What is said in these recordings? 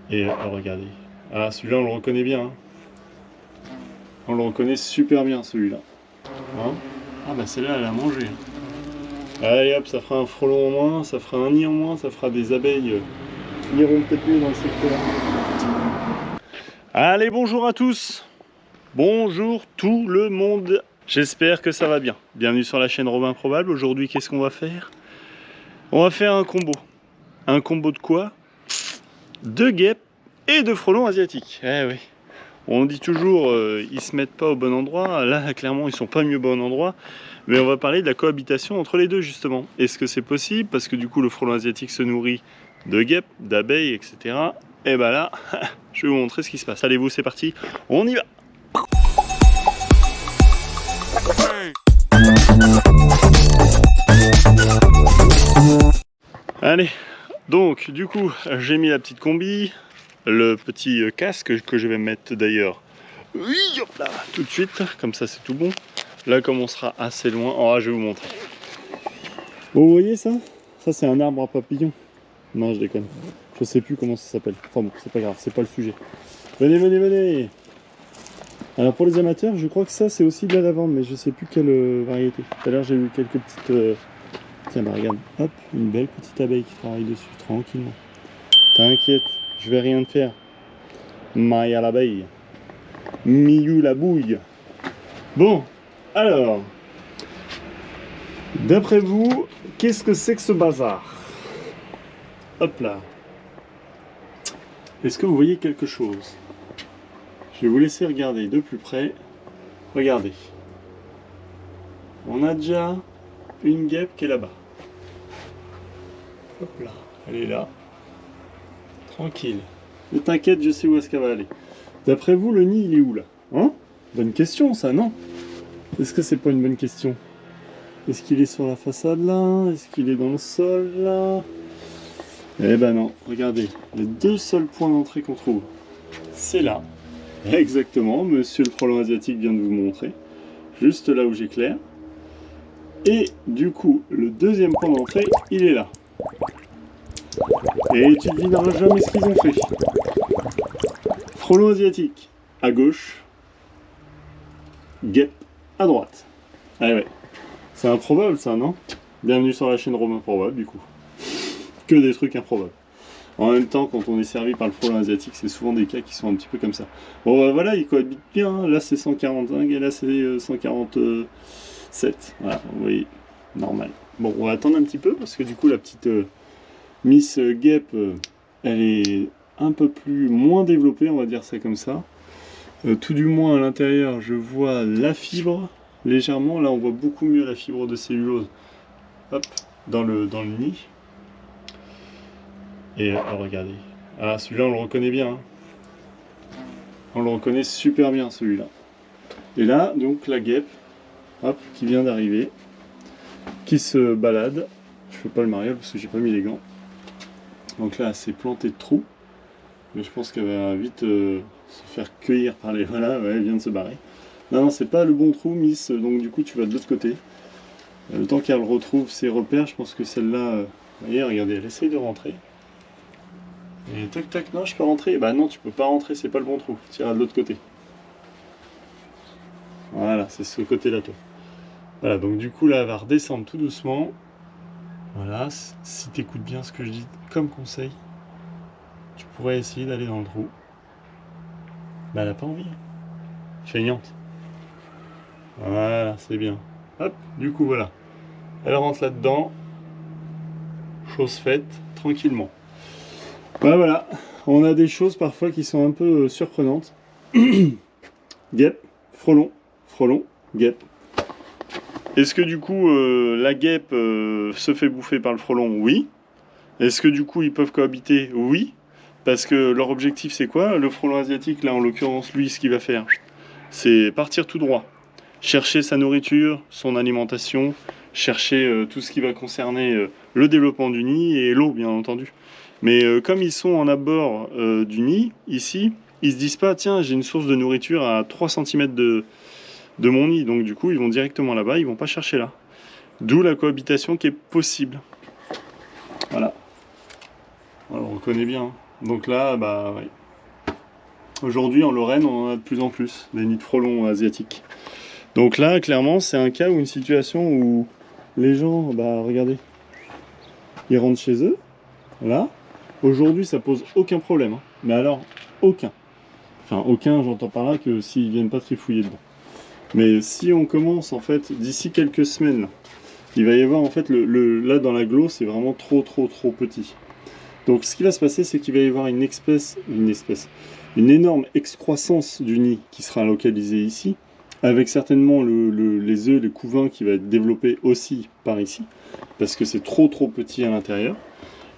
Et regardez. Ah, celui-là, on le reconnaît bien. Hein. On le reconnaît super bien, celui-là. Hein, ah, bah celle-là, elle a mangé. Allez hop, ça fera un frelon en moins, ça fera un nid en moins, ça fera des abeilles qui iront peut-être mieux dans le secteur. Allez, bonjour à tous. Bonjour tout le monde. J'espère que ça va bien. Bienvenue sur la chaîne Robin Probable. Aujourd'hui, qu'est-ce qu'on va faire? On va faire un combo. Un combo de quoi? De guêpes et de frelons asiatiques. Eh oui. On dit toujours, ils se mettent pas au bon endroit. Là, clairement, ils sont pas mis au bon endroit. Mais on va parler de la cohabitation entre les deux, justement. Est-ce que c'est possible? Parce que du coup, le frelon asiatique se nourrit de guêpes, d'abeilles, etc. Et ben là, je vais vous montrer ce qui se passe. Allez-vous, c'est parti, on y va! Allez, donc, du coup, j'ai mis la petite combi, le petit casque que je vais mettre d'ailleurs. Oui, hop là, tout de suite, comme ça c'est tout bon. Là, comme on sera assez loin, oh, je vais vous montrer. Vous voyez ça? Ça, c'est un arbre à papillons. Non, je déconne. Je sais plus comment ça s'appelle. Enfin bon, c'est pas grave, c'est pas le sujet. Venez, venez, venez! Alors, pour les amateurs, je crois que ça, c'est aussi de la lavande, mais je sais plus quelle variété. Tout à l'heure, j'ai eu quelques petites. Tiens, bah regarde, hop, une belle petite abeille qui travaille dessus, tranquillement. T'inquiète, je vais rien te faire. Maille à l'abeille. Miou la bouille. Bon, alors, d'après vous, qu'est-ce que c'est que ce bazar? Hop là. Est-ce que vous voyez quelque chose? Je vais vous laisser regarder de plus près. Regardez. On a déjà une guêpe qui est là-bas. Hop là, elle est là. Tranquille. Ne t'inquiète, je sais où est-ce qu'elle va aller. D'après vous, le nid, il est où là? Hein? Bonne question ça, non? Est-ce que c'est pas une bonne question? Est-ce qu'il est sur la façade là? Est-ce qu'il est dans le sol là? Eh ben non, regardez, les deux seuls points d'entrée qu'on trouve, c'est là. Exactement, monsieur le frelon asiatique vient de vous montrer. Juste là où j'éclaire. Et du coup, le deuxième point d'entrée, il est là. Et tu devineras jamais ce qu'ils ont fait. Frelon asiatique à gauche, guêpe à droite. Ah ouais, c'est improbable ça, non? Bienvenue sur la chaîne Robin Probable, du coup. Que des trucs improbables. En même temps, quand on est servi par le frelon asiatique, c'est souvent des cas qui sont un petit peu comme ça. Bon, bah, voilà, ils cohabitent bien. Hein. Là, c'est 145 et là, c'est 147. Voilà, vous voyez, normal. Bon, on va attendre un petit peu parce que du coup, la petite Miss Guêpe, elle est un peu moins développée, on va dire ça comme ça. Tout du moins, à l'intérieur, je vois la fibre légèrement. Là, on voit beaucoup mieux la fibre de cellulose. Hop, dans le nid. Et regardez. Ah, celui-là, on le reconnaît bien. Hein. On le reconnaît super bien, celui-là. Et là, donc, la guêpe, hop, qui vient d'arriver, qui se balade. Je fais pas le mariole parce que j'ai pas mis les gants. Donc là, elle s'est plantée de trous. Mais je pense qu'elle va vite se faire cueillir par les... Voilà, ouais, elle vient de se barrer. Non, non, c'est pas le bon trou, Miss. Donc du coup, tu vas de l'autre côté. Le temps qu'elle retrouve ses repères, je pense que celle-là... vous voyez, regardez, elle essaye de rentrer. Et tac tac, non, je peux rentrer. Bah non, tu peux pas rentrer, c'est pas le bon trou. Tire de l'autre côté. Voilà, c'est ce côté-là, toi. Voilà, donc du coup, là, elle va redescendre tout doucement. Voilà, si tu écoutes bien ce que je dis comme conseil, tu pourrais essayer d'aller dans le trou. Bah, elle a pas envie. Feignante. Voilà, c'est bien. Hop, du coup, voilà. Elle rentre là-dedans. Chose faite, tranquillement. Bah voilà, on a des choses parfois qui sont un peu surprenantes. Guêpe, frelon, frelon, guêpe. Est-ce que du coup la guêpe se fait bouffer par le frelon? Oui. Est-ce que du coup ils peuvent cohabiter? Oui. Parce que leur objectif c'est quoi? Le frelon asiatique, là en l'occurrence, lui, ce qu'il va faire, c'est partir tout droit. Chercher sa nourriture, son alimentation, chercher tout ce qui va concerner le développement du nid et l'eau, bien entendu. Mais comme ils sont en abord du nid, ici, ils se disent pas, tiens, j'ai une source de nourriture à 3 cm de mon nid. Donc du coup, ils vont directement là-bas, ils vont pas chercher là. D'où la cohabitation qui est possible. Voilà. Alors, on reconnaît bien. Hein. Donc là, bah ouais. Aujourd'hui en Lorraine, on en a de plus en plus, des nids de frelons asiatiques. Donc là, clairement, c'est un cas ou une situation où les gens, bah regardez, ils rentrent chez eux, là. Aujourd'hui, ça pose aucun problème, hein. Mais alors, aucun. Enfin, aucun, j'entends par là que s'ils viennent pas trifouiller dedans. Mais si on commence, en fait, d'ici quelques semaines, là, il va y avoir, en fait, là, dans l'agglo, c'est vraiment trop petit. Donc, ce qui va se passer, c'est qu'il va y avoir une énorme excroissance du nid qui sera localisée ici, avec certainement les œufs, les couvains qui va être développé aussi par ici, parce que c'est trop petit à l'intérieur.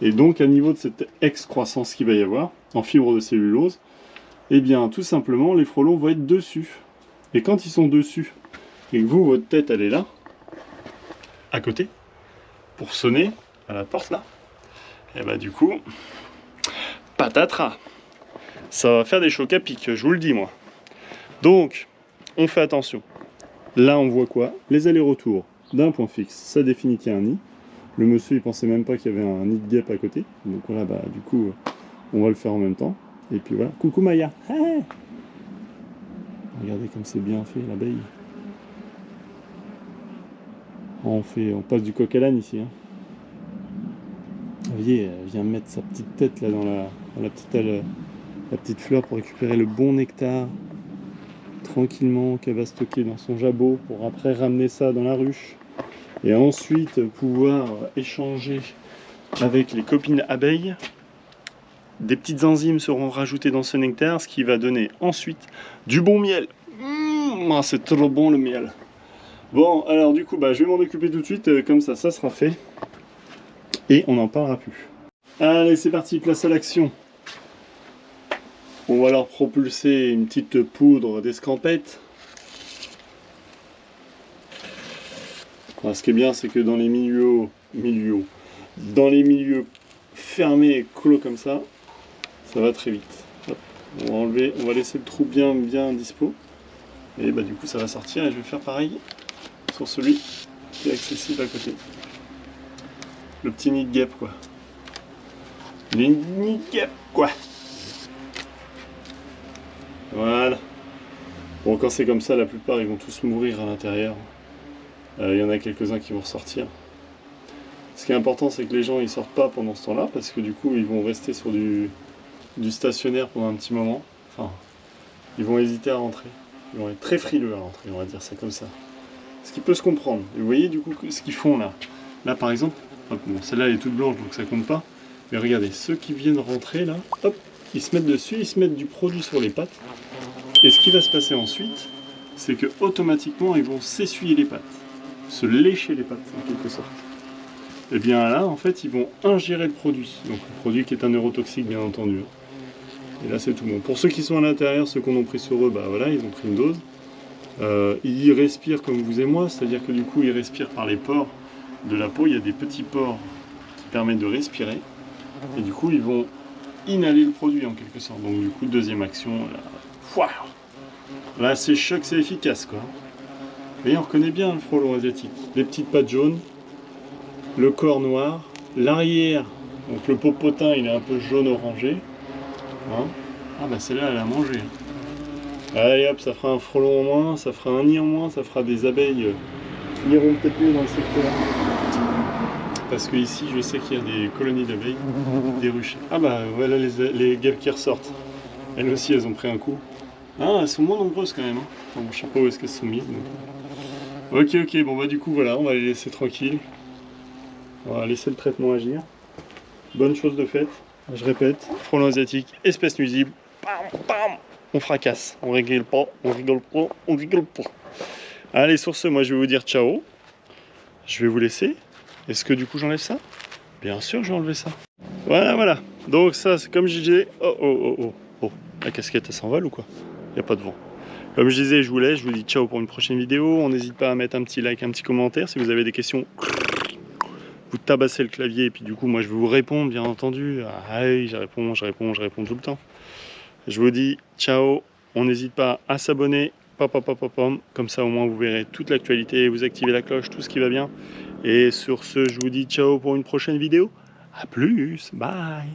Et donc, à niveau de cette excroissance qu'il va y avoir, en fibre de cellulose, eh bien, tout simplement, les frelons vont être dessus. Et quand ils sont dessus, et que vous, votre tête, elle est là, à côté, pour sonner à la porte, là, et bah du coup, patatras. Ça va faire des chocs à pic, je vous le dis, moi. Donc, on fait attention. Là, on voit quoi? Les allers-retours d'un point fixe, ça définit qu'il y a un nid. Le monsieur, il pensait même pas qu'il y avait un nid de guêpe à côté. Donc voilà, bah du coup, on va le faire en même temps. Et puis voilà. Coucou Maya. Hey, regardez comme c'est bien fait, l'abeille. On passe du coq à l'âne ici. Hein. Voyez, elle vient mettre sa petite tête là dans la petite fleur pour récupérer le bon nectar. Tranquillement, qu'elle va stocker dans son jabot pour après ramener ça dans la ruche. Et ensuite pouvoir échanger avec les copines abeilles. Des petites enzymes seront rajoutées dans ce nectar, ce qui va donner ensuite du bon miel. C'est trop bon le miel. Bon, alors du coup, je vais m'en occuper tout de suite, comme ça sera fait. Et on n'en parlera plus. Allez, c'est parti, place à l'action. On va leur propulser une petite poudre d'escampette. Alors, ce qui est bien, c'est que dans les milieux fermés et clos comme ça, ça va très vite. Hop. On va laisser le trou bien dispo. Et du coup, ça va sortir et je vais faire pareil sur celui qui est accessible à côté. Le petit nid de guêpe, quoi. Le nid de guêpe, quoi. Voilà. Bon, quand c'est comme ça, la plupart, ils vont tous mourir à l'intérieur. Il y en a quelques-uns qui vont ressortir. Ce qui est important, c'est que les gens, ils sortent pas pendant ce temps-là, parce que du coup, ils vont rester sur du stationnaire pendant un petit moment. Enfin, ils vont hésiter à rentrer. Ils vont être très frileux à rentrer, on va dire ça comme ça. Ce qui peut se comprendre. Et vous voyez du coup ce qu'ils font là. Là par exemple, hop, bon, celle-là elle est toute blanche donc ça compte pas. Mais regardez, ceux qui viennent rentrer là, hop, ils se mettent dessus, ils se mettent du produit sur les pattes. Et ce qui va se passer ensuite, c'est que automatiquement ils vont s'essuyer les pattes. Se lécher les pattes en quelque sorte. Et bien là en fait ils vont ingérer le produit. Donc le produit qui est un neurotoxique bien entendu. Et là c'est tout bon. Pour ceux qui sont à l'intérieur, ceux qu'on a pris sur eux, voilà, ils ont pris une dose. Ils respirent comme vous et moi, c'est-à-dire que du coup ils respirent par les pores de la peau. Il y a des petits pores qui permettent de respirer. Et du coup ils vont inhaler le produit en quelque sorte. Donc du coup deuxième action, là c'est choc, c'est efficace quoi. Vous voyez, on reconnaît bien le frelon asiatique. Les petites pattes jaunes, le corps noir, l'arrière, donc le popotin il est un peu jaune orangé. Hein, celle-là elle a mangé. Allez hop, ça fera un frelon en moins, ça fera un nid en moins, ça fera des abeilles qui iront peut-être mieux dans le secteur. Parce que ici, je sais qu'il y a des colonies d'abeilles, des ruches. Voilà les guêpes qui ressortent. Elles aussi, elles ont pris un coup. Elles sont moins nombreuses quand même. Hein. Enfin, je sais pas où est-ce qu'elles se sont mises. Donc... Ok, bon du coup voilà, on va les laisser tranquilles. On va laisser le traitement agir. Bonne chose de faite. Je répète, frelon asiatique, espèce nuisible. Bam, bam. On fracasse, on rigole pas, on rigole pas, on rigole pas. Allez, sur ce, moi je vais vous dire ciao. Je vais vous laisser. Est-ce que du coup j'enlève ça? Bien sûr que j'ai enlevé ça. Voilà. Donc ça, c'est comme je disais... Oh. La casquette, elle s'envole ou quoi? Il n'y a pas de vent. Comme je disais, je vous laisse, je vous dis ciao pour une prochaine vidéo. On n'hésite pas à mettre un petit like, un petit commentaire. Si vous avez des questions, vous tabassez le clavier et puis du coup, moi je vais vous répondre, bien entendu. Je réponds tout le temps. Je vous dis ciao, on n'hésite pas à s'abonner, comme ça au moins vous verrez toute l'actualité, vous activez la cloche, tout ce qui va bien. Et sur ce, je vous dis ciao pour une prochaine vidéo. A plus, bye.